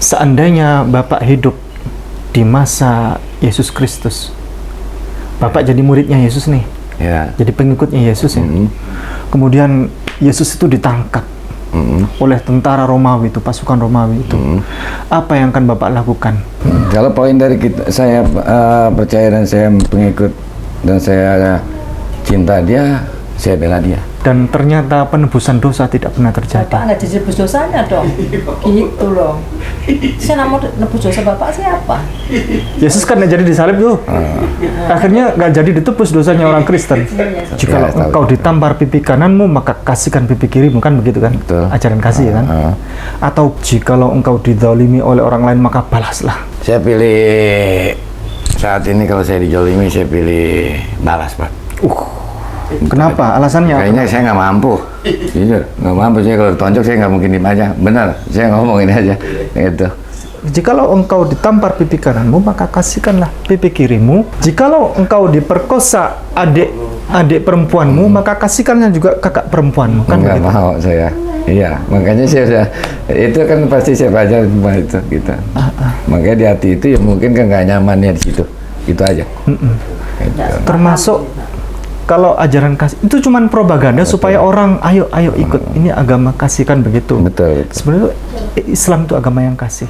seandainya Bapak hidup di masa Yesus Kristus, Bapak jadi muridnya Yesus nih, jadi pengikutnya Yesus ya. Kemudian Yesus itu ditangkap oleh tentara Romawi itu, pasukan Romawi itu. Apa yang akan Bapak lakukan? Kalau poin dari saya percaya dan saya pengikut dan saya cinta dia, saya bela dia. Dan ternyata penebusan dosa tidak pernah terjadi. Bapak nggak jadi nebus dosanya dong. Gitu loh. Saya mau nebus dosa Bapak siapa? Yesus kan nggak jadi disalib tuh. Akhirnya nggak jadi ditebus dosanya orang Kristen. Jika engkau ditampar pipi kananmu, maka kasihkan pipi kirimu, kan begitu kan? Betul. Ajaran kasih kan? Atau jikalau engkau dizalimi oleh orang lain, maka balaslah. Saya pilih saat ini, kalau saya dijolimi, saya pilih balas, Pak. Kenapa? Alasannya? Kayaknya saya nggak mampu. Jujur, nggak mampu. Saya kalau ditonjok, saya nggak mungkin diem aja. Benar, saya ngomong ini aja. Gitu. Jikalau engkau ditampar pipi kananmu, maka kasihkanlah pipi kirimu. Jikalau engkau diperkosa adik perempuanmu, maka kasihkanlah juga kakak perempuanmu. Kan nggak begitu? mau saya. Iya, makanya saya sudah, itu kan pasti saya baca semua itu gitu. Makanya di hati itu ya mungkin kan nggak nyamannya di situ. Itu aja. Gitu. Termasuk kalau ajaran kasih itu cuman propaganda supaya orang ayo ikut ini agama kasih, kan begitu. Betul. Sebenarnya Islam itu agama yang kasih.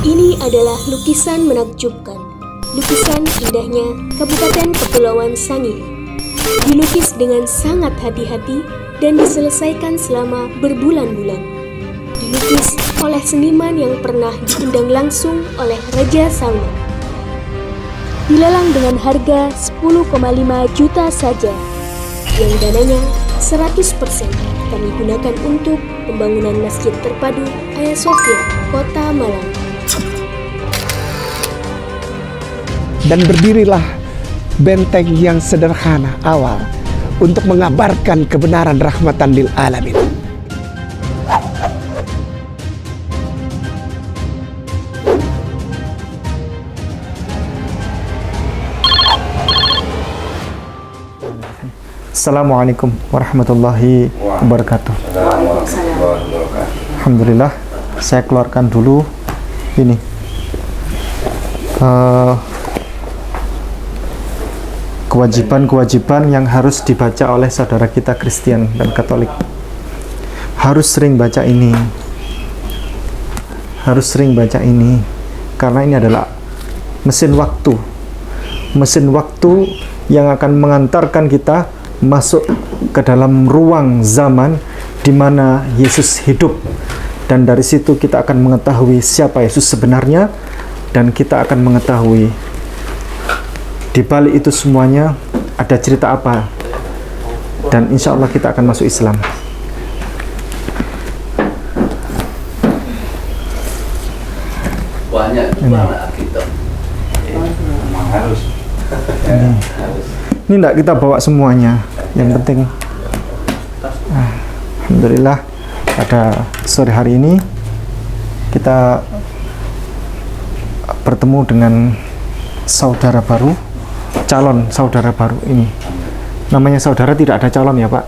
Ini adalah lukisan menakjubkan. Lukisan indahnya Kabupaten Kepulauan Sangihe. Dilukis dengan sangat hati-hati dan diselesaikan selama berbulan-bulan. Dilukis oleh seniman yang pernah diundang langsung oleh Raja Salman. Dilelang dengan harga 10,5 juta saja, yang dananya 100% kami gunakan untuk pembangunan Masjid Terpadu Hagia Sophia, Kota Malang. Dan berdirilah benteng yang sederhana awal untuk mengabarkan kebenaran rahmatan lil alamin. Assalamualaikum warahmatullahi wabarakatuh. Alhamdulillah, saya keluarkan dulu ini kewajiban-kewajiban yang harus dibaca oleh saudara kita Kristen dan Katolik. Harus sering baca ini. Harus sering baca ini karena ini adalah mesin waktu. Mesin waktu yang akan mengantarkan kita masuk ke dalam ruang zaman di mana Yesus hidup, dan dari situ kita akan mengetahui siapa Yesus sebenarnya, dan kita akan mengetahui di balik itu semuanya ada cerita apa, dan insya Allah kita akan masuk Islam. Banyak kita. Memang harus. Ini enggak kita bawa semuanya, yang penting. Alhamdulillah pada sore hari ini kita bertemu dengan saudara baru, calon saudara baru ini. Namanya saudara, tidak ada calon ya Pak?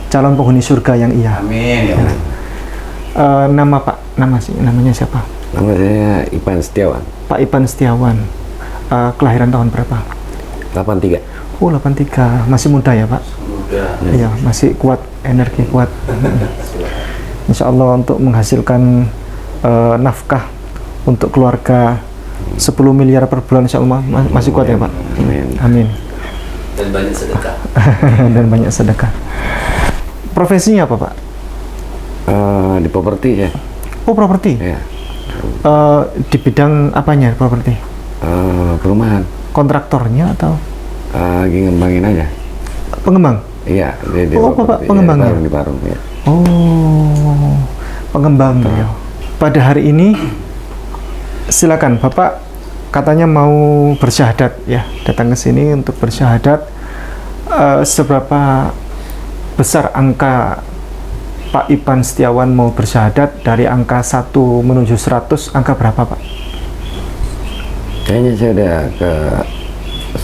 Calon penghuni surga yang iya. Amin ya. Nama Pak, namanya siapa? Nama saya Ipan Setiawan. Pak Ipan Setiawan. Kelahiran tahun berapa? 83. Oh, 83. Masih muda ya Pak? Muda. Iya, masih kuat, energi kuat. Insya Allah untuk menghasilkan nafkah untuk keluarga 10 miliar per bulan, insya Allah masih kuat ya Pak? Amin. Dan banyak sedekah. Dan banyak sedekah. Profesinya apa Pak? Di properti ya. Oh, properti? Ya. Di bidang apanya properti? Perumahan. Kontraktornya atau? Lagi ngembangin aja. Pengembang? Iya. Oh, Bapak pengembangnya? Di Parung, ya. Oh, pengembang ya. Pada hari ini silakan Bapak, katanya mau bersyahadat ya, datang ke sini untuk bersyahadat. Seberapa besar angka Pak Ipan Setiawan mau bersyahadat? Dari angka 1 menuju 100, angka berapa Pak? Kayaknya saya udah ke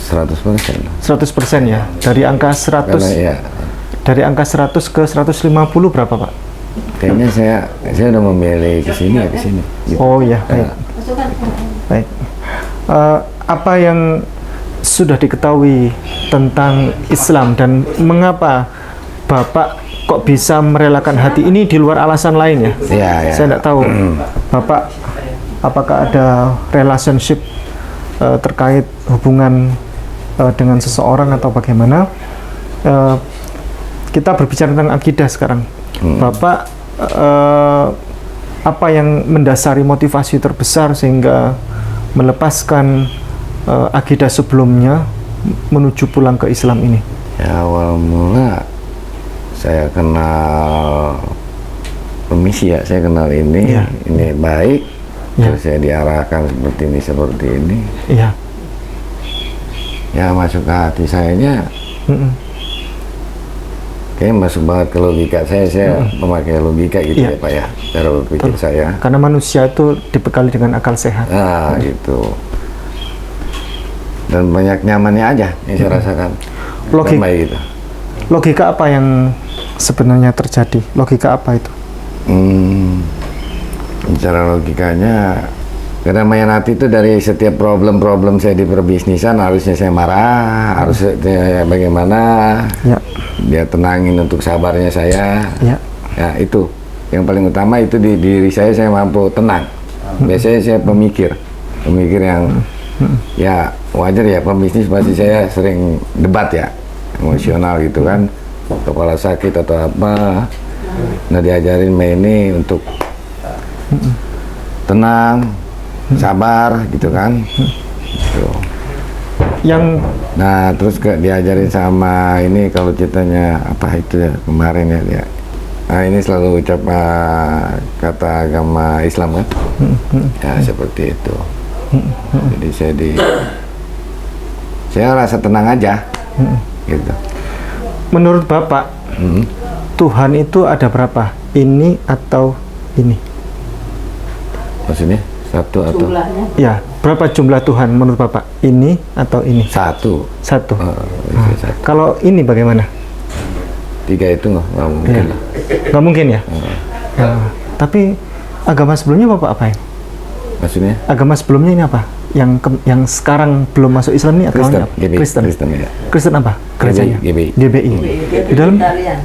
100%. 100% ya. Dari angka 100 Karena ya, dari angka 100 ke 150 berapa, Pak? kayaknya saya udah memilih ke sini ya, ke sini. Gitu. Oh ya, baik. Baik. Apa yang sudah diketahui tentang Islam dan mengapa Bapak kok bisa merelakan hati ini di luar alasan lain ya? Iya, ya. Saya tidak tahu. Bapak apakah ada relationship terkait hubungan dengan seseorang atau bagaimana? Kita berbicara tentang akidah sekarang. Bapak apa yang mendasari motivasi terbesar sehingga melepaskan akidah sebelumnya menuju pulang ke Islam ini? Ya, awal mula saya kenal permisi ya, saya kenal ini, Ya. ini baik, Ya. terus saya diarahkan seperti ini. Iya. Ya, masuk ke hati sayanya, Mm-mm. kayaknya masuk banget ke logika saya memakai logika gitu Ya. ya Pak ya, cara berpikir Betul. saya. Karena manusia itu dibekali dengan akal sehat. Nah, gitu. Dan banyak nyamannya aja yang saya rasakan. Logik- Damai gitu. Logika apa yang sebenarnya terjadi? Logika apa itu? Cara logikanya, kedamaian hati itu dari setiap problem-problem saya di perbisnisan, harusnya saya marah, harus bagaimana Ya, dia tenangin untuk sabarnya saya. ya, Ya, itu yang paling utama, itu di diri saya mampu tenang. Biasanya saya pemikir yang ya wajar ya, pembisnis pasti saya sering debat ya, emosional gitu kan, kepala sakit atau apa. Nah, diajarin ini untuk tenang, sabar gitu kan. Gitu. yang Nah, terus diajarin sama ini, kalau ceritanya apa itu ya kemarin ya dia. Nah, ini selalu ucap kata agama Islam kan. Ya, seperti itu. Jadi saya rasa tenang aja. Gitu. menurut Bapak Tuhan itu ada berapa? Ini atau ini? Maksudnya satu atau Jumlahnya. Ya, berapa jumlah Tuhan menurut Bapak? Ini atau ini? satu? Satu. Bisa satu. Kalau ini bagaimana? Tiga itu nggak mungkin Ya. lah. Nggak mungkin ya? Ya. Tapi agama sebelumnya Bapak apa ya? Maksudnya Agama sebelumnya ini apa? Yang sekarang belum masuk Islam ini Kristen, agamanya apa? GBI. Kristen. Kristen ya. Kristen apa? Gerejanya? GBI. GBI. Di dalam Vegetarian.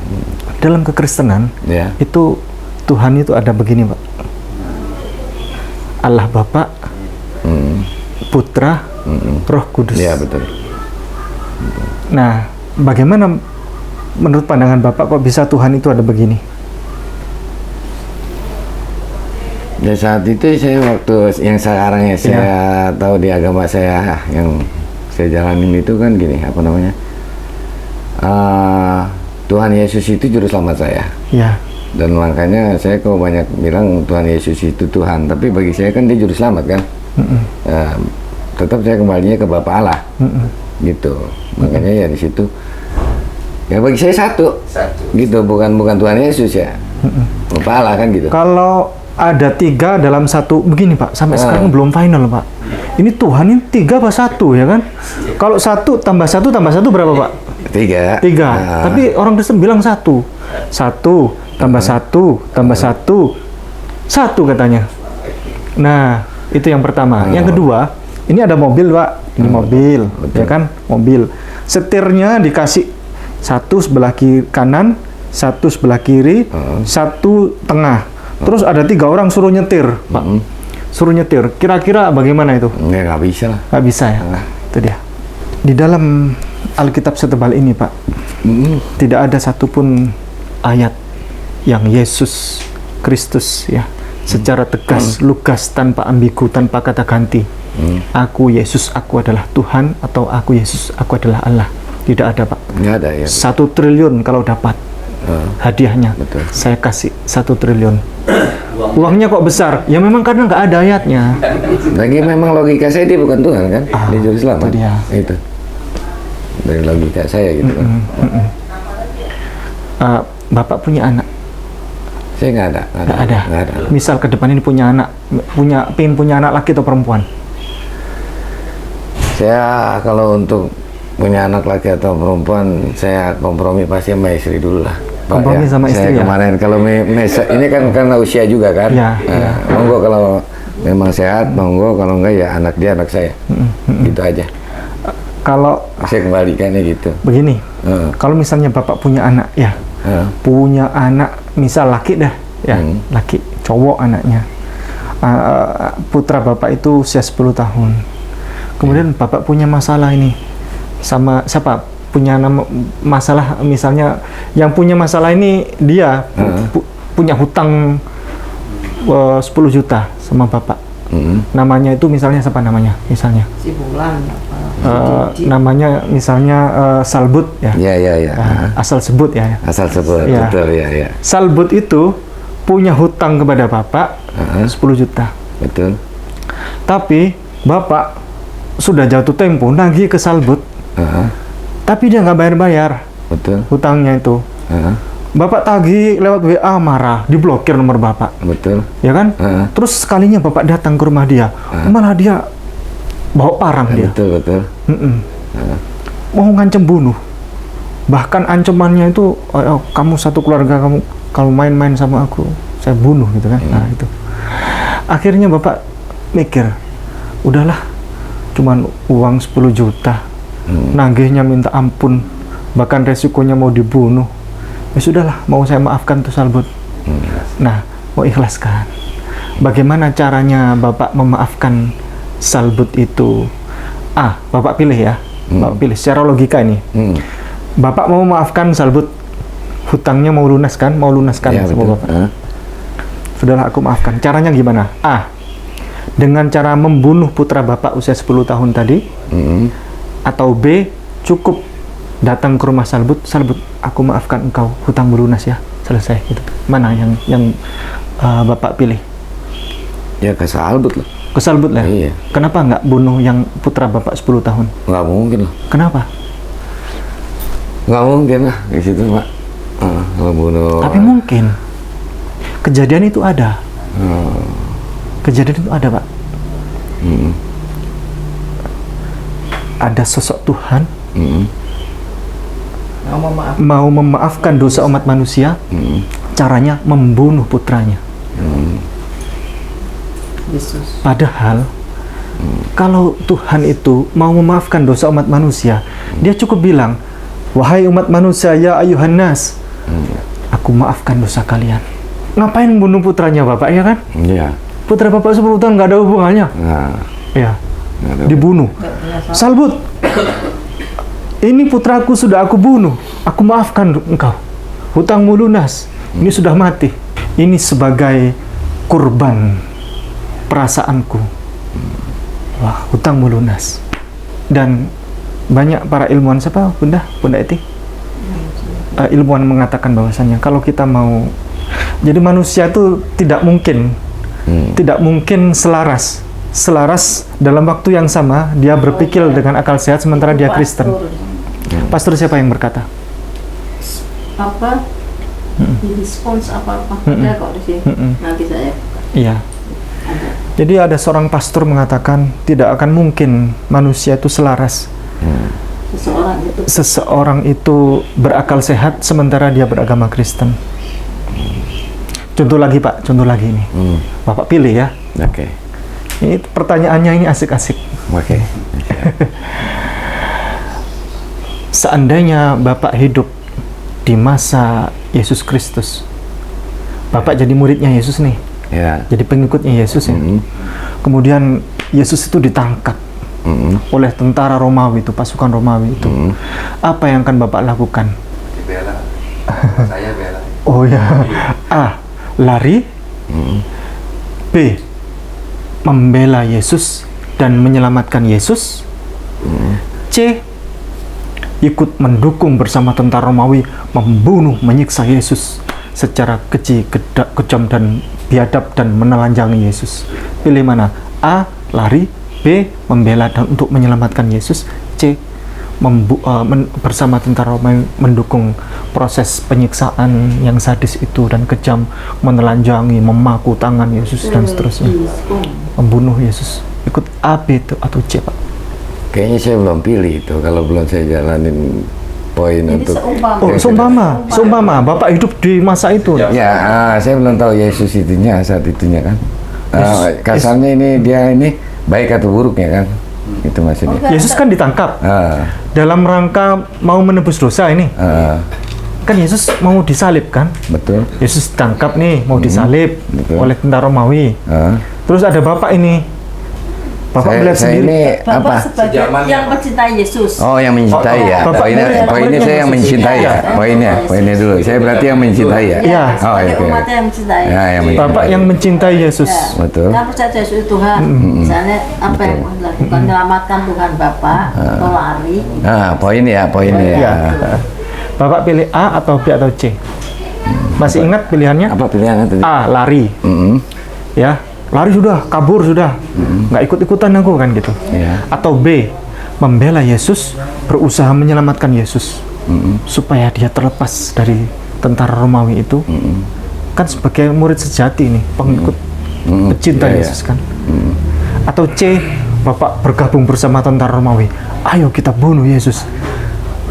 dalam kekristenan Ya. itu Tuhan itu ada begini, Pak. Allah Bapa, Putra, Roh Kudus. Ya, betul. Nah, bagaimana menurut pandangan Bapak kok bisa Tuhan itu ada begini? Ya, saat itu saya waktu yang sekarang ya saya tahu di agama saya yang saya jalanin itu kan gini, apa namanya? Tuhan Yesus itu juru selamat saya. Ya, Dan makanya saya kok banyak bilang Tuhan Yesus itu Tuhan, tapi bagi saya kan dia juru selamat kan. Tetap saya kembalinya ke Bapa Allah. Gitu. Makanya ya di situ ya bagi saya satu. Gitu, bukan Tuhan Yesus ya. Bapa Allah kan gitu. kalau ada 3 dalam satu begini, Pak, sampai sekarang belum final, Pak. Ini Tuhan ini 3 apa 1 ya kan? Kalau 1 tambah 1 tambah 1 berapa, Pak? 3. 3. Tapi orang Kristen bilang 1. 1 tambah 1 tambah 1 1 katanya. Nah, itu yang pertama. Yang kedua, ini ada mobil, Pak. Ini mobil, ya kan? Mobil. Setirnya dikasih 1 sebelah kiri kanan, 1 sebelah kiri, 1 tengah. Terus ada 3 orang suruh nyetir, Pak. Suruh nyetir. Kira-kira bagaimana itu? Ya nggak bisa lah. Nggak bisa ya? Itu dia. Di dalam Alkitab setebal ini, Pak, tidak ada satupun ayat yang Yesus Kristus ya secara tegas, lugas, tanpa ambigu, tanpa kata ganti. Aku Yesus, aku adalah Tuhan, atau aku Yesus, aku adalah Allah. Tidak ada, Pak. Nggak ada ya. 1 triliun kalau dapat hadiahnya. Betul. Saya kasih 1 triliun. Uangnya kok besar? Ya memang karena nggak ada ayatnya. Lagi memang logika saya dia bukan Tuhan kan, dia juru selamat. itu dia. Itu dari logika saya gitu kan. Bapak punya anak? Saya nggak ada. Nggak ada. Nggak ada. Misal ke depan ini punya anak, pengen punya anak laki atau perempuan? Saya kalau untuk punya anak laki atau perempuan, saya kompromi pasti sama istri dulu lah. Pak, Kompromi sama istri saya ya? kemarin kalau ini kan karena usia juga kan. Ya, Nah, monggo kalau memang sehat, monggo, kalau enggak ya anak dia anak saya. Gitu aja. Kalau Saya kembalikannya gitu. begini, Heeh. kalau misalnya Bapak punya anak ya, Heeh. punya anak misal laki dah ya, laki cowok anaknya. Putra Bapak itu usia 10 tahun. Kemudian Bapak punya masalah ini sama siapa? Punya masalah, misalnya yang punya masalah ini dia punya hutang 10 juta sama Bapak. Namanya itu misalnya siapa namanya? Misalnya Si bulan apa? namanya misalnya Salbut ya. Ya. Asal sebut ya. Asal sebut, Ya. betul ya. Salbut itu punya hutang kepada Bapak 10 juta. Betul. Tapi Bapak sudah jatuh tempo nagih ke Salbut, Heeh. tapi dia nggak bayar-bayar Betul. hutangnya itu. Heeh. Bapak tagih lewat WA, marah, diblokir nomor Bapak, Betul. ya kan? Heeh. Terus sekalinya Bapak datang ke rumah dia, malah dia bawa parang dia, Betul. mau ngancam bunuh. Bahkan ancamannya itu, kamu satu keluarga kamu kalau main-main sama aku, saya bunuh gitu kan. Nah itu. Akhirnya Bapak mikir, udahlah, cuman uang 10 juta, nagihnya minta ampun, bahkan resikonya mau dibunuh. Ya sudahlah, mau saya maafkan tuh Salbut. Nah, mau ikhlaskan. Bagaimana caranya Bapak memaafkan Salbut itu? Bapak pilih ya, Bapak pilih secara logika ini. Bapak mau memaafkan Salbut, hutangnya mau lunaskan Ya, sama betul. Bapak. Sudahlah, aku maafkan. Caranya gimana? Dengan cara membunuh putra Bapak usia 10 tahun tadi, atau B, cukup datang ke rumah Salbut, aku maafkan engkau, hutang lunas ya, selesai gitu. Mana yang Bapak pilih? Ya ke Salbut lah. Ke Salbut lah. Iya. Kenapa nggak bunuh yang putra Bapak 10 tahun? Nggak mungkin lah. Kenapa? Nggak mungkin lah di situ, Pak. Ngebunuh. Tapi mungkin kejadian itu ada. Kejadian itu ada, Pak. Ada sosok Tuhan mau memaafkan dosa umat manusia. Caranya membunuh putranya. Yesus. Padahal kalau Tuhan itu mau memaafkan dosa umat manusia, dia cukup bilang, wahai umat manusia, ya ayuhan nas, aku maafkan dosa kalian. Ngapain bunuh putranya Bapak, ya kan? Iya. Putra Bapak 10 tahun nggak ada hubungannya. Nah, Ya, nggak ada. dibunuh. Salbut, ini putraku sudah aku bunuh, aku maafkan engkau, hutangmu lunas, ini sudah mati. Ini sebagai kurban perasaanku. Wah, hutangmu lunas. Dan banyak para ilmuwan, siapa Bunda Eti? Ilmuwan mengatakan bahwasannya kalau kita mau, jadi manusia itu tidak mungkin selaras dalam waktu yang sama dia berpikir dengan akal sehat sementara dia Kristen. Pastor siapa yang berkata? Apa? Di respons apa-apa. Ada kok di sini. Nanti saya buka. Iya. Jadi ada seorang pastor mengatakan tidak akan mungkin manusia itu selaras. Seseorang itu berakal sehat sementara dia beragama Kristen. Contoh lagi Pak, contoh lagi ini. Bapak pilih ya. Oke. Ini pertanyaannya ini asik-asik. Oke. Seandainya Bapak hidup di masa Yesus Kristus, Bapak jadi muridnya Yesus nih, Ya. jadi pengikutnya Yesus ya. Kemudian Yesus itu ditangkap oleh tentara Romawi itu, pasukan Romawi itu. Apa yang akan Bapak lakukan? Bela. Saya bela. Oh ya, A, lari, B, membela Yesus dan menyelamatkan Yesus, C, ikut mendukung bersama tentara Romawi membunuh, menyiksa Yesus secara keji, kejam dan biadab dan menelanjangi Yesus. Pilih mana? A, lari, B, membela dan untuk menyelamatkan Yesus, C, bersama tentara Romawi mendukung proses penyiksaan yang sadis itu dan kejam, menelanjangi, memaku tangan Yesus dan seterusnya, membunuh Yesus. Ikut A, B itu atau C, Pak? Kayaknya saya belum pilih itu kalau belum saya jalanin poin Jadi untuk seumpama. Bapak hidup di masa itu. ya saya belum tahu Yesus itunya saat itunya kan. Kasarnya ini dia ini baik atau buruknya kan, itu maksudnya. Yesus kan ditangkap Ah, dalam rangka mau menebus dosa ini. Kan Yesus mau disalib kan? betul. Yesus ditangkap nih mau disalib betul. oleh tentara Romawi. Ah. Terus ada bapak ini. Bapak melihat saya sendiri. ini Bapak apa? sebagai Sejaman yang ya. mencintai Yesus. Oh, yang mencintai ya. Bapak Poinnya saya yang mencintai ya. Iya. Poinnya dulu. Saya berarti yang mencintai ya. Iya. Oh, sebagai oke. umatnya yang mencintai. Ya, yang mencintai. Bapak yang mencintai Yesus. Ya. Betul. Yang percaya Yesus itu Tuhan. Misalnya apa yang mau dilakukan, menyelamatkan Tuhan Bapak atau lari. Poinnya Iya. ya. Bapak pilih A atau B atau C? Masih ingat pilihannya? Apa pilihan tadi? A, lari. Ya, lari sudah, kabur sudah. Nggak ikut-ikutan aku kan gitu. Iya. Atau B, membela Yesus, berusaha menyelamatkan Yesus supaya dia terlepas dari tentara Romawi itu. Kan sebagai murid sejati nih, pengikut pecinta Iya, iya. Yesus kan. Atau C, Bapak bergabung bersama tentara Romawi. Ayo kita bunuh Yesus.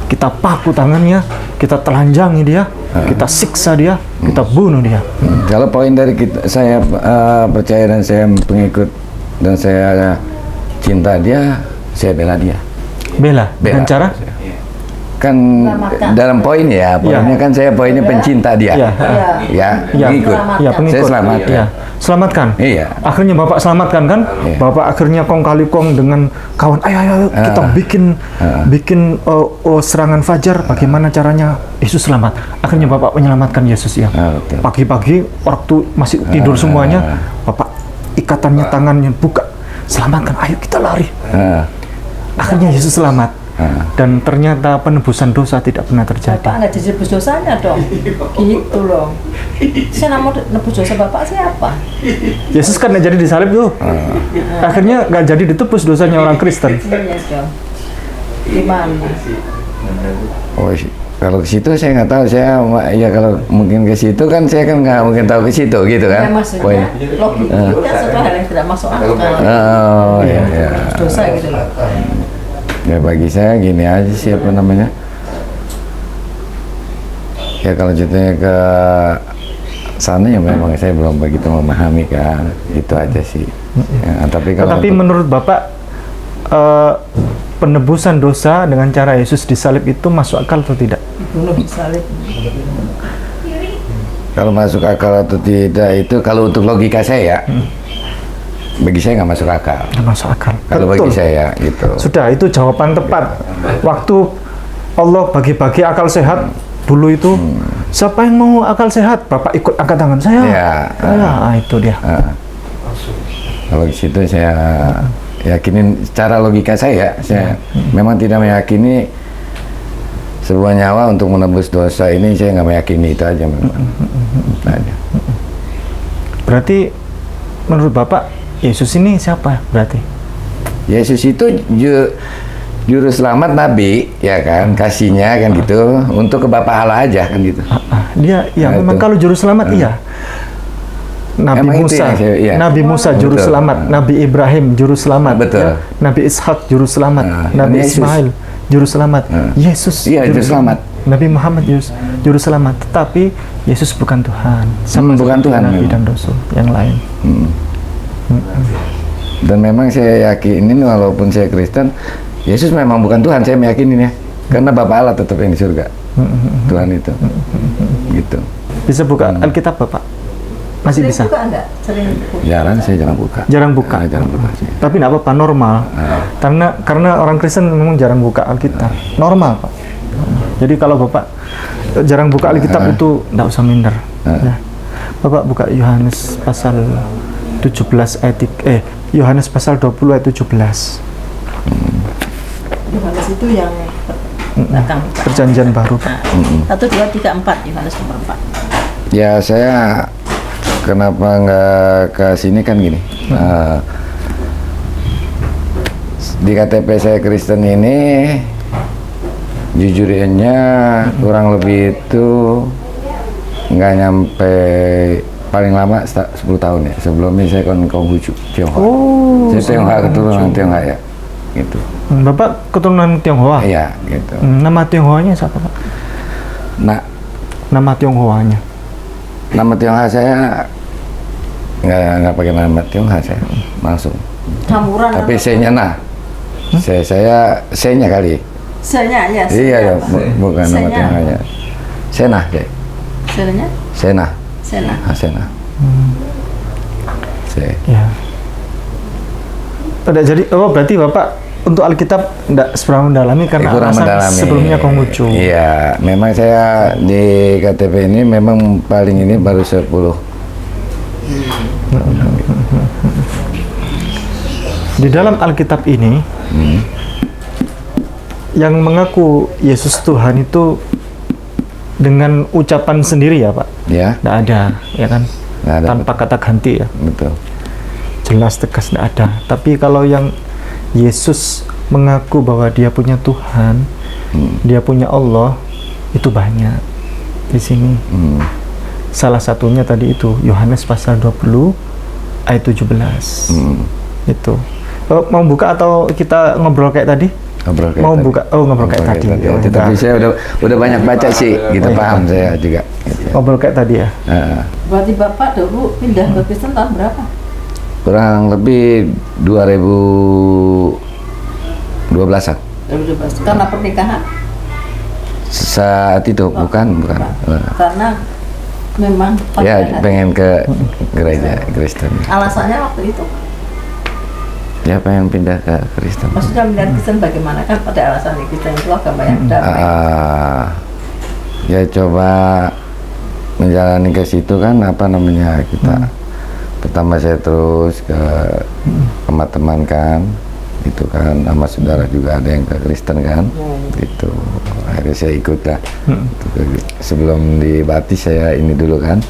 Kita paku tangannya, kita telanjangi dia, kita siksa dia, kita bunuh dia. Kalau poin dari saya percaya dan saya pengikut dan saya cinta dia, saya bela dia. Bela, dengan cara? Kan Selamatkan. dalam poin ya, poinnya kan saya poinnya pencinta dia. Iya. Ya, Iya. pengikut. Iya, pengikut. Saya selamatkan. Iya. Selamatkan. Iya. Akhirnya Bapak selamatkan kan? Iya. Bapak akhirnya kong kali kong dengan kawan, ayo kita bikin serangan fajar. Bagaimana caranya Yesus selamat? Akhirnya Bapak menyelamatkan Yesus ya. Betul. Pagi-pagi waktu masih tidur semuanya, Bapak ikatannya tangannya buka, selamatkan. Ayo kita lari. Akhirnya Yesus selamat. Dan ternyata penebusan dosa tidak pernah terjadi. Bapak nggak jadi nebus dosanya dong. Gitu loh. Saya mau nebus dosa Bapak siapa? Yesus kan nggak jadi disalib tuh. Akhirnya nggak jadi ditebus dosanya orang Kristen. Iya dong. Gimana? Oh, kalau ke situ saya nggak tahu. Saya ya kalau mungkin ke situ kan saya kan nggak mungkin tahu ke situ gitu Ya kan. maksudnya logika sesuatu hal yang tidak masuk akal. Oh iya. Dosa gitu loh. Ya bagi saya gini aja sih apa namanya. Ya kalau ceritanya ke sana ya memang saya belum begitu memahami kan. Itu aja sih. Ya, tapi kalau Tetapi menurut Bapak penebusan dosa dengan cara Yesus disalib itu masuk akal atau tidak? Bunuh disalib. kalau masuk akal atau tidak itu kalau untuk logika saya bagi saya nggak masuk akal. Nggak masuk akal. Kalau Betul. bagi saya gitu. Sudah, itu jawaban tepat. Waktu Allah bagi-bagi akal sehat dulu itu, siapa yang mau akal sehat? Bapak ikut angkat tangan saya. Ya, Itu dia. Kalau di situ saya yakinin secara logika saya memang tidak meyakini sebuah nyawa untuk menebus dosa ini, saya nggak meyakini itu aja memang. Aja. Berarti menurut Bapak Yesus ini siapa berarti? Yesus itu juru selamat Nabi, ya kan, kasihnya kan gitu untuk ke Bapa Allah aja kan gitu. Dia ya Nah, memang itu. kalau juru selamat iya. Nabi Emang itu Musa, yang iya. Nabi Musa juru Betul. selamat, Nabi Ibrahim juru selamat, Betul. ya. Nabi Ishak juru selamat, Nah, Nabi Yesus. Ismail juru selamat, Yesus Iya, juru selamat. Nabi Muhammad juru selamat. Tetapi Yesus bukan Tuhan, sama bukan seperti Tuhan, Nabi memang. dan Rasul yang lain. Dan memang saya yakinin walaupun saya Kristen, Yesus memang bukan Tuhan, saya meyakinin ya. Karena Bapa Allah tetap yang di surga. Tuhan itu. Gitu. Bisa buka Alkitab Bapak? Masih Sering bisa? buka enggak? Sering buka. Jarang saya jarang buka. Jarang buka. Jarang buka sih. Tapi tidak apa-apa, normal. Karena orang Kristen memang jarang buka Alkitab. Normal, Pak. Jadi kalau Bapak jarang buka Alkitab itu tidak usah minder. Ya. Bapak buka Yohanes pasal 17 ayat Yohanes pasal 20 ayat 17. Yohanes itu yang belakang. Perjanjian baru, Pak. 1, 2, 3, 4 Yohanes nomor 4. Ya saya kenapa nggak ke sini kan gini. Di KTP saya Kristen ini jujurnya kurang lebih itu nggak nyampe, paling lama 10 tahun ya. Sebelumnya saya kan Konghucu Tionghoa. Saya Tionghoa, keturunan Tionghoa ya. gitu. Bapak keturunan Tionghoa? Iya, gitu. Nama Tionghoanya siapa, Pak? Nah, Nama Tionghoanya? nama Tionghoa saya nggak pakai nama Tionghoa saya, langsung. Campuran. Tapi apa? saya nah, saya saya-nya kali. Senya ya. Iya ya, Senya. bukan nama Senya. Tionghoanya. Senah, saya. Senya. Senah. Sena. Senah. Saya. Ya. Tidak jadi, berarti Bapak untuk Alkitab tidak seberapa mendalami karena Kurang alasan mendalami. sebelumnya Konghucu. Iya, memang saya di KTP ini memang paling ini baru 10. Di dalam Alkitab ini, yang mengaku Yesus Tuhan itu dengan ucapan sendiri ya Pak? Ya, Tidak ada, ya kan? nggak ada. Tanpa kata ganti ya. Betul. Jelas tegas tidak ada. Tapi kalau yang Yesus mengaku bahwa dia punya Tuhan, dia punya Allah, itu banyak di sini. Salah satunya tadi itu Yohanes pasal 20 ayat 17. Itu. Mau buka atau kita ngobrol kayak tadi? Ngobrol kayak Mau tadi. buka? Oh, ngobrol kayak tadi. Ya, Oh, tapi enggak. saya udah banyak baca sih, gitu paham saya juga. Gitu. Ngobrol kayak tadi ya. Berarti Bapak dulu pindah ke Kristen tahun berapa? Kurang lebih 2012-an 2012. Karena pernikahan. saat itu, bukan. Karena memang Ya, pernikahan. pengen ke gereja Kristen. Alasannya waktu itu. Ya, pengen pindah ke Kristen. Maksudnya pindah Kristen bagaimana? Kan pada alasan Kristen itu agama yang damai. Ya coba menjalani ke situ kan, apa namanya, kita pertama saya terus ke teman-teman kan, itu kan, sama saudara juga ada yang ke Kristen kan, gitu. Akhirnya saya ikut lah. Sebelum dibaptis saya ini dulu kan,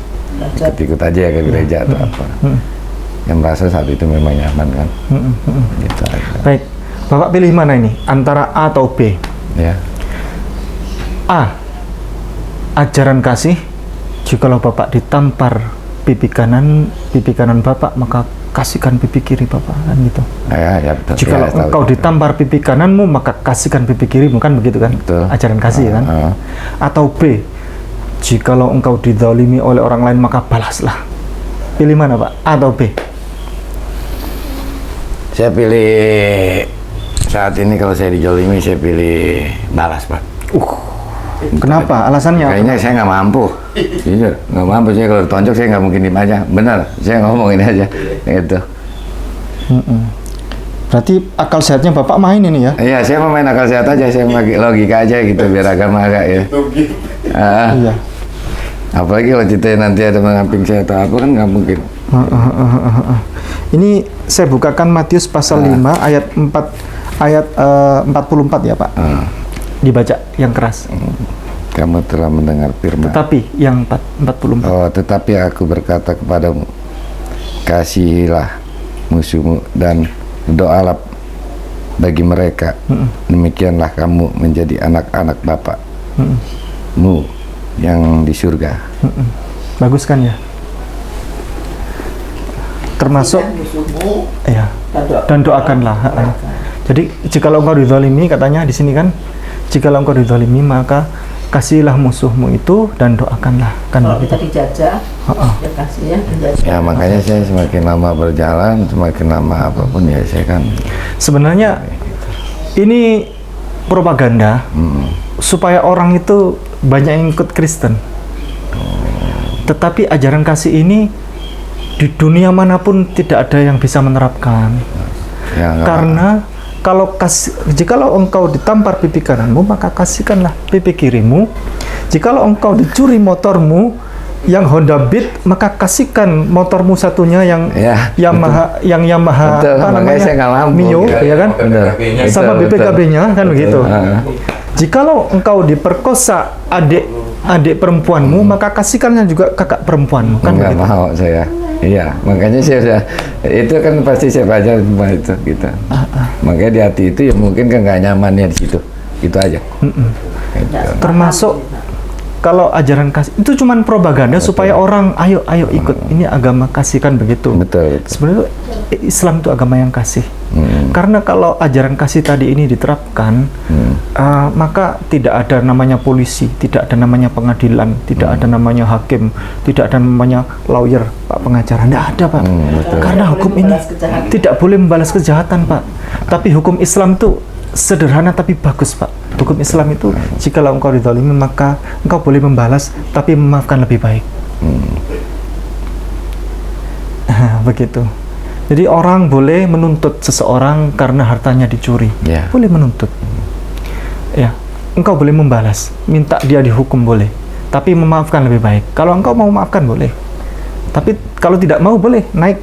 ikut-ikut aja ya ke gereja atau apa. Yang merasa saat itu memang nyaman kan, gitu aja. Baik, Bapak pilih mana ini? Antara A atau B? Ya, A. Ajaran kasih. Jikalau Bapak ditampar pipi kanan Bapak, maka kasihkan pipi kiri Bapak, kan gitu. ya betul. Jikalau Ya, tahu. engkau ditampar pipi kananmu, maka kasihkan pipi kirimu, kan begitu kan? Betul. Ajaran kasih kan? Atau B. Jikalau engkau dizalimi oleh orang lain, maka balaslah. Pilih mana Pak? A atau B? Saya pilih saat ini, kalau saya dijolimi saya pilih balas, Pak. Kenapa? Alasannya apa? Kayaknya saya nggak mampu, jujur nggak mampu. Saya kalau ditonjok saya nggak mungkin diem aja, benar. Saya ngomong ini aja, gitu. Berarti akal sehatnya Bapak main ini ya? Iya, saya mau main akal sehat aja, saya pakai logika aja gitu, biar agama agak ya. Iya. Apalagi kalau ceritanya nanti ada mengamping saya atau apa, kan nggak mungkin. Ini saya bukakan Matius pasal 5 ayat 44 ya Pak. Dibaca yang keras. Kamu telah mendengar firman. Tapi yang 44. Oh, tetapi aku berkata kepadamu, kasihilah musuhmu dan doalah bagi mereka. Demikianlah kamu menjadi anak-anak Bapa-mu yang di surga. Bagus kan ya? Termasuk musuhmu ya. Dan doakanlah. Jadi jikalau engkau dizalimi, katanya di sini kan, jikalau engkau dizalimi maka kasihilah musuhmu itu dan doakanlah, kan kalau begitu. kita dijajah, ya kasih ya dijajah. Ya, makanya saya semakin lama berjalan, semakin lama apapun ya saya kan. Sebenarnya ini propaganda supaya orang itu banyak yang ikut Kristen. Tetapi ajaran kasih ini di dunia manapun tidak ada yang bisa menerapkan. Ya, nggak Karena jikalau engkau ditampar pipi kananmu, maka kasihkanlah pipi kirimu. Jikalau engkau dicuri motormu yang Honda Beat, maka kasihkan motormu satunya yang Ya, Yamaha, Betul, apa makanya namanya, saya nggak mampu. Mio, ya kan? Bener. Sama Betul, betul. BPKB-nya kan begitu. Jikalau engkau diperkosa adik perempuanmu, maka kasihkannya juga kakak perempuanmu, kan Nggak begitu. mau saya. Iya, makanya saya sudah, itu kan pasti saya baca semua itu gitu. Makanya di hati itu ya mungkin kan nggak nyamannya di situ, itu aja. Gitu. Termasuk kalau ajaran kasih itu cuman propaganda supaya orang ayo ikut ini agama kasih, kan begitu. Betul. Sebenarnya Islam itu agama yang kasih. Karena kalau ajaran kasih tadi ini diterapkan, maka tidak ada namanya polisi, tidak ada namanya pengadilan, tidak ada namanya hakim, tidak ada namanya lawyer, Pak pengacara, tidak ada Pak. Karena hukum ini tidak boleh membalas kejahatan Pak. Tapi hukum Islam itu sederhana tapi bagus Pak. Hukum Islam itu jikalau engkau dizalimi maka engkau boleh membalas tapi memaafkan lebih baik. Begitu. Jadi orang boleh menuntut seseorang karena hartanya dicuri, boleh menuntut. Ya, engkau boleh membalas, minta dia dihukum boleh, tapi memaafkan lebih baik. Kalau engkau mau maafkan boleh, tapi kalau tidak mau boleh naik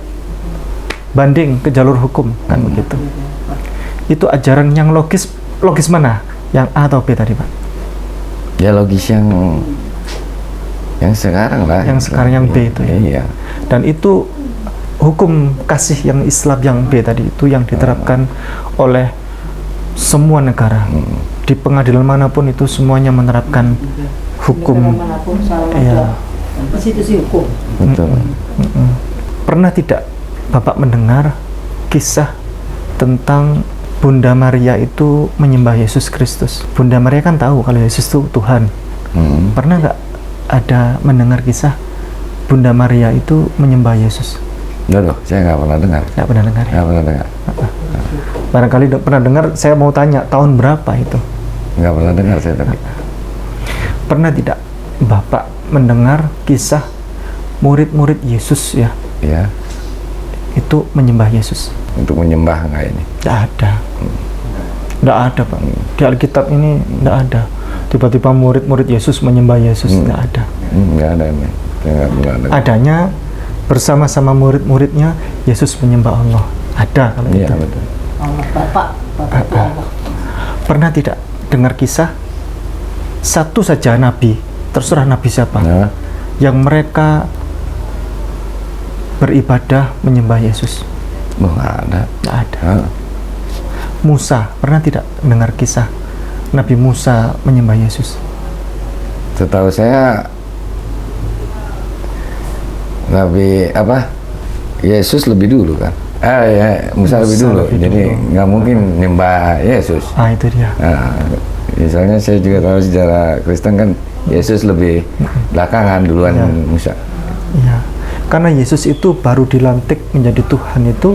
banding ke jalur hukum, kan begitu. Itu ajaran yang logis. Logis mana? Yang A atau B tadi Pak? Ya logis yang sekarang lah. Yang sekarang yang B itu ya. Iya. Dan itu hukum kasih yang Islam yang B tadi itu yang diterapkan oleh semua negara. Di pengadilan manapun itu semuanya menerapkan hukum. Ya. Konstitusi hukum. Betul. Pernah tidak Bapak mendengar kisah tentang Bunda Maria itu menyembah Yesus Kristus? Bunda Maria kan tahu kalau Yesus itu Tuhan. Pernah nggak ada mendengar kisah Bunda Maria itu menyembah Yesus? Loh, saya nggak pernah dengar. Nggak pernah dengar. Nggak pernah dengar. Barangkali pernah dengar. Saya mau tanya tahun berapa itu? Nggak pernah dengar saya tapi. Pernah tidak Bapak mendengar kisah murid-murid Yesus ya? Ya. Itu menyembah Yesus. Untuk menyembah nggak ini? Nggak ada. Nggak ada Pak. Di Alkitab ini nggak ada. Tiba-tiba murid-murid Yesus menyembah Yesus. Nggak ada. Nggak ada ini. Saya nggak pernah dengar. Adanya bersama-sama murid-muridnya Yesus menyembah Allah. Ada kalau Iya itu. betul. Allah Bapak itu Allah. Pernah tidak dengar kisah satu saja nabi, terserah nabi siapa, Nah, yang mereka beribadah menyembah Yesus? nggak ada. Nggak ada. Ah, Musa, pernah tidak dengar kisah Nabi Musa menyembah Yesus? Setahu saya Nabi Yesus lebih dulu kan? Ya, Musa lebih dulu. Jadi nggak mungkin nyembah Yesus. Ah itu dia. Nah, misalnya saya juga tahu sejarah Kristen kan Yesus lebih belakangan duluan Ya. Musa. Iya. Karena Yesus itu baru dilantik menjadi Tuhan itu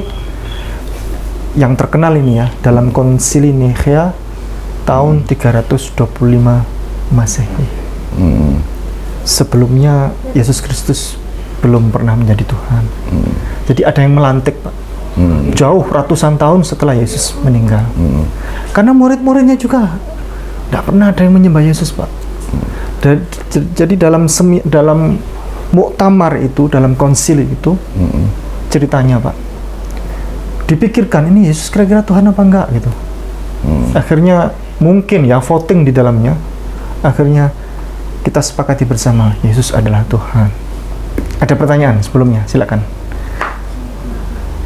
yang terkenal ini ya dalam Konsili Nikea tahun 325 Masehi. Sebelumnya Yesus Kristus belum pernah menjadi Tuhan. Jadi ada yang melantik Pak. Jauh ratusan tahun setelah Yesus meninggal. Karena murid-muridnya juga tidak pernah ada yang menyembah Yesus Pak. Jadi dalam muktamar itu, dalam konsili itu, ceritanya Pak, dipikirkan ini Yesus kira-kira Tuhan apa enggak gitu. Akhirnya mungkin ya voting di dalamnya, akhirnya kita sepakati bersama Yesus adalah Tuhan. Ada pertanyaan sebelumnya, silakan.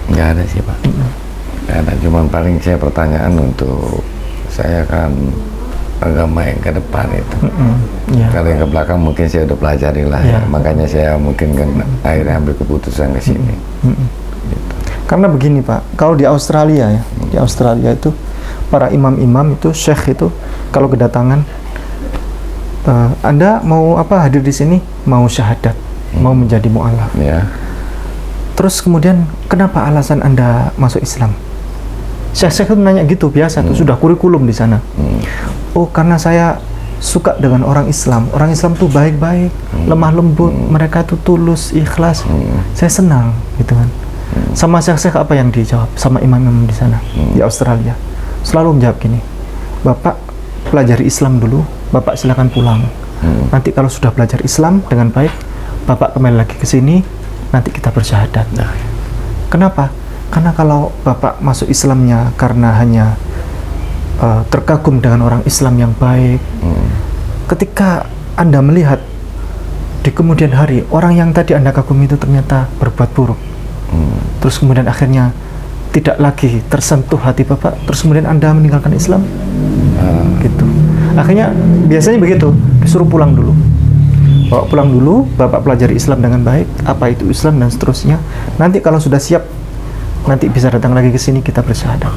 Nggak ada sih Pak. Nggak ada, cuma paling saya pertanyaan untuk saya kan agama yang ke depan itu. Ya. Kalau yang ke belakang mungkin saya udah pelajari lah ya. Makanya saya mungkin kan akhirnya ambil keputusan ke sini. Gitu. Karena begini Pak, kalau di Australia ya, di Australia itu para imam-imam itu, syekh itu kalau kedatangan, Anda mau apa hadir di sini? Mau syahadat, mau menjadi mu'alaf. Ya. Terus kemudian kenapa alasan Anda masuk Islam? Syekh-syekh itu nanya gitu biasa tuh, sudah kurikulum di sana. Oh karena saya suka dengan orang Islam. Orang Islam tuh baik-baik, lemah lembut, mereka tuh tulus, ikhlas. Saya senang gitu kan. Sama syekh-syekh apa yang dijawab sama imam-imam di sana di Australia? Selalu menjawab gini, Bapak pelajari Islam dulu, Bapak silakan pulang. Nanti kalau sudah belajar Islam dengan baik, Bapak kembali lagi ke sini, nanti kita bersyahadat. Kenapa? Karena kalau Bapak masuk Islamnya karena hanya terkagum dengan orang Islam yang baik, ketika Anda melihat di kemudian hari orang yang tadi Anda kagumi itu ternyata berbuat buruk, terus kemudian akhirnya tidak lagi tersentuh hati Bapak, terus kemudian Anda meninggalkan Islam, gitu. Akhirnya biasanya begitu, disuruh pulang dulu. Bawa pulang dulu, Bapak pelajari Islam dengan baik, apa itu Islam dan seterusnya. Nanti kalau sudah siap nanti bisa datang lagi ke sini kita bersyahadat.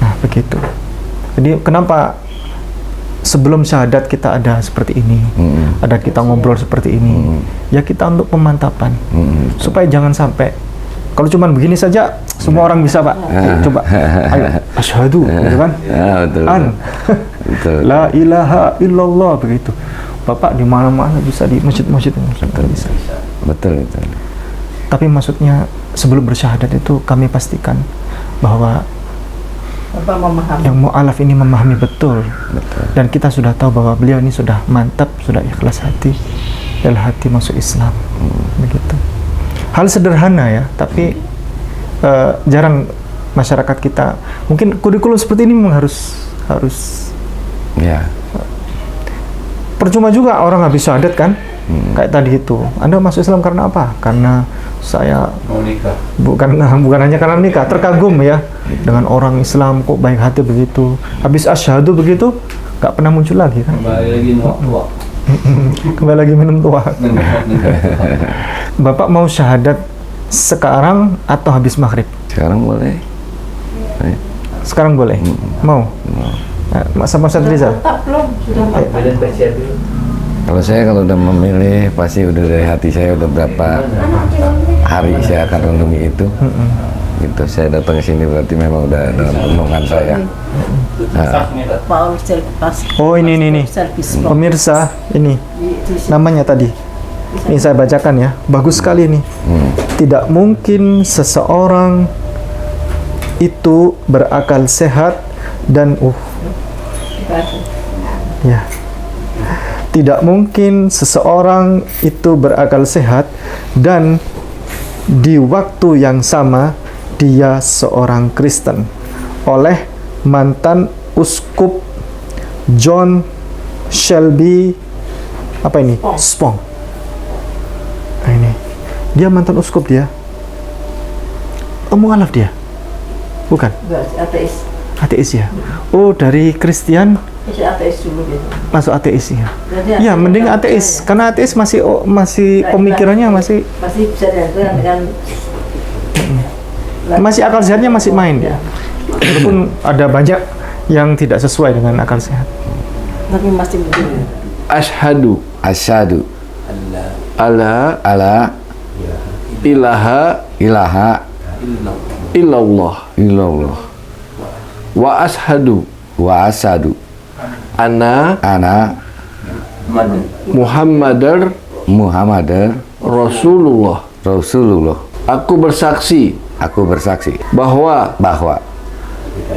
Nah, begitu. Jadi kenapa sebelum syahadat kita ada seperti ini, ada kita ngobrol seperti ini, ya kita untuk pemantapan, supaya jangan sampai kalau cuman begini saja semua orang bisa, Pak. Coba, ayo, asyhadu, gitu kan? Betul. Betul. La ilaha illallah, begitu. Bapak di mana-mana bisa, di masjid-masjid bisa. Betul. Tapi maksudnya sebelum bersyahadat itu kami pastikan bahwa Bapak memahami. yang mu'alaf ini memahami betul. Dan kita sudah tahu bahwa beliau ini sudah mantap, sudah ikhlas hati, dalam hati masuk Islam. Begitu. Hal sederhana ya, tapi jarang masyarakat kita. Mungkin kurikulum seperti ini memang harus Ya. percuma juga orang habis syahadat kan. Kayak tadi itu, Anda masuk Islam karena apa? Karena saya Mau nikah. bukan hanya karena nikah, terkagum ya dengan orang Islam kok baik hati begitu. Habis asyhadu begitu, nggak pernah muncul lagi kan? Kembali lagi tua. Kembali lagi minum tua. Bapak mau syahadat sekarang atau habis maghrib? Sekarang boleh. Sekarang boleh? Mau? Sama Ustaz Rizal? Tak belum, sudah Kalau saya kalau udah memilih pasti udah dari hati saya udah berapa hari saya akan renungi itu. Gitu saya datang ke sini berarti memang udah dalam renungan saya. Paul Selpas. Oh ini. Pemirsa, ini namanya tadi. Ini saya bacakan ya. Bagus sekali ini. Tidak mungkin seseorang itu berakal sehat dan ya. Tidak mungkin seseorang itu berakal sehat dan di waktu yang sama dia seorang Kristen. Oleh mantan uskup John Shelby Spong. Nah, ini dia mantan uskup dia. Mu'alaf dia? Bukan? Ateis ya. Oh, dari Kristen Ateis dulu gitu. masuk ateis ya. Jadi Ya, mending ateis karena ateis masih pemikirannya masih bisa dengan masih akal sehatnya masih main dia. Walaupun ada banyak yang tidak sesuai dengan akal sehat. tapi masih begini. Asyhadu alla ilaha illallah wa ashhadu ana Muhammadar Rasulullah. Aku bersaksi bahwa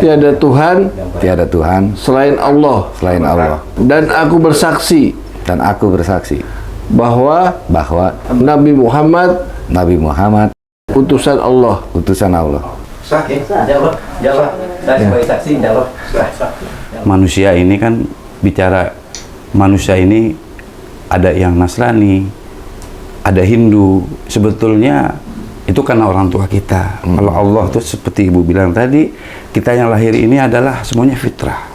tiada Tuhan selain Allah. Dan aku bersaksi bahwa Nabi Muhammad utusan Allah. Jawab. Saya sebagai saksi jawab. Manusia ini kan bicara manusia ini ada yang Nasrani, ada Hindu. Sebetulnya itu karena orang tua kita. Kalau Allah tuh seperti Ibu bilang tadi, kita yang lahir ini adalah semuanya fitrah,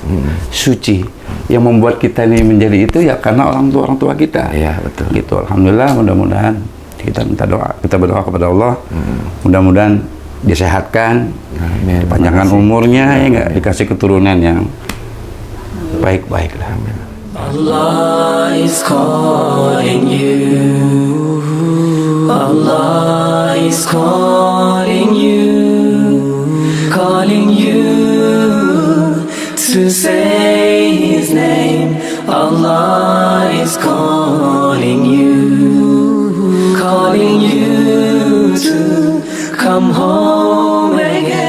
suci. Yang membuat kita ini menjadi itu ya karena orang tua kita. Ya, betul. Gitu. Alhamdulillah, mudah-mudahan kita berdoa kepada Allah. Mudah-mudahan disehatkan, panjangkan umurnya, ya nggak, dikasih keturunan yang baik-baiklah. Allah is calling you. Allah is calling you to say His name. Allah is calling you to come home again.